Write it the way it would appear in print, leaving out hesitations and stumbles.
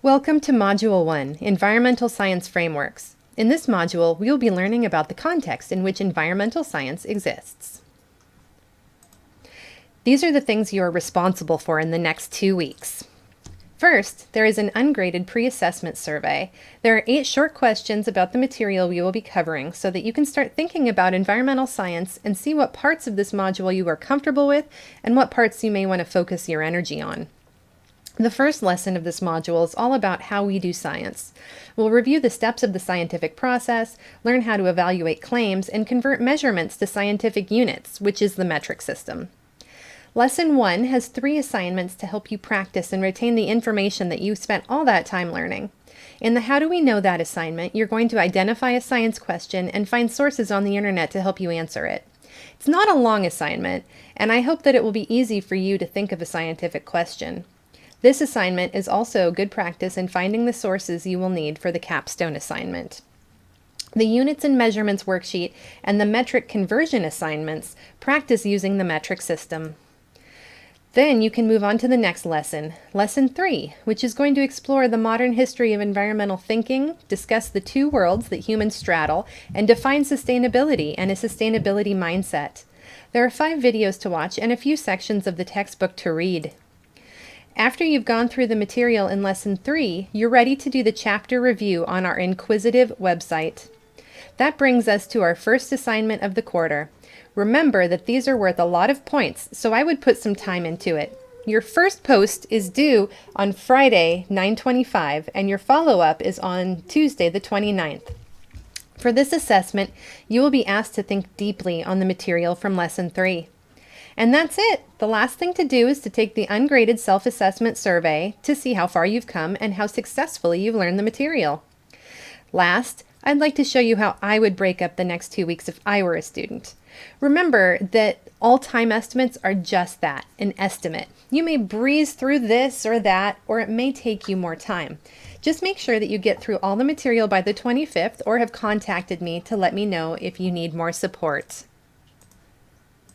Welcome to Module 1, Environmental Science Frameworks. In this module, we will be learning about the context in which environmental science exists. These are the things you are responsible for in the next 2 weeks. First, there is an ungraded pre-assessment survey. There are 8 short questions about the material we will be covering so that you can start thinking about environmental science and see what parts of this module you are comfortable with and what parts you may want to focus your energy on. The first lesson of this module is all about how we do science. We'll review the steps of the scientific process, learn how to evaluate claims, and convert measurements to scientific units, which is the metric system. Lesson 1 has 3 assignments to help you practice and retain the information that you spent all that time learning. In the How Do We Know That assignment, you're going to identify a science question and find sources on the internet to help you answer it. It's not a long assignment, and I hope that it will be easy for you to think of a scientific question. This assignment is also good practice in finding the sources you will need for the capstone assignment. The Units and Measurements worksheet and the Metric Conversion assignments practice using the metric system. Then you can move on to the next lesson, Lesson 3, which is going to explore the modern history of environmental thinking, discuss the 2 worlds that humans straddle, and define sustainability and a sustainability mindset. There are 5 videos to watch and a few sections of the textbook to read. After you've gone through the material in Lesson 3, you're ready to do the chapter review on our Inquisitive website. That brings us to our first assignment of the quarter. Remember that these are worth a lot of points, so I would put some time into it. Your first post is due on Friday, 9/25, and your follow-up is on Tuesday, the 29th. For this assessment, you will be asked to think deeply on the material from Lesson 3. And that's it. The last thing to do is to take the ungraded self-assessment survey to see how far you've come and how successfully you've learned the material. Last, I'd like to show you how I would break up the next 2 weeks if I were a student. Remember that all time estimates are just that, an estimate. You may breeze through this or that, or it may take you more time. Just make sure that you get through all the material by the 25th or have contacted me to let me know if you need more support.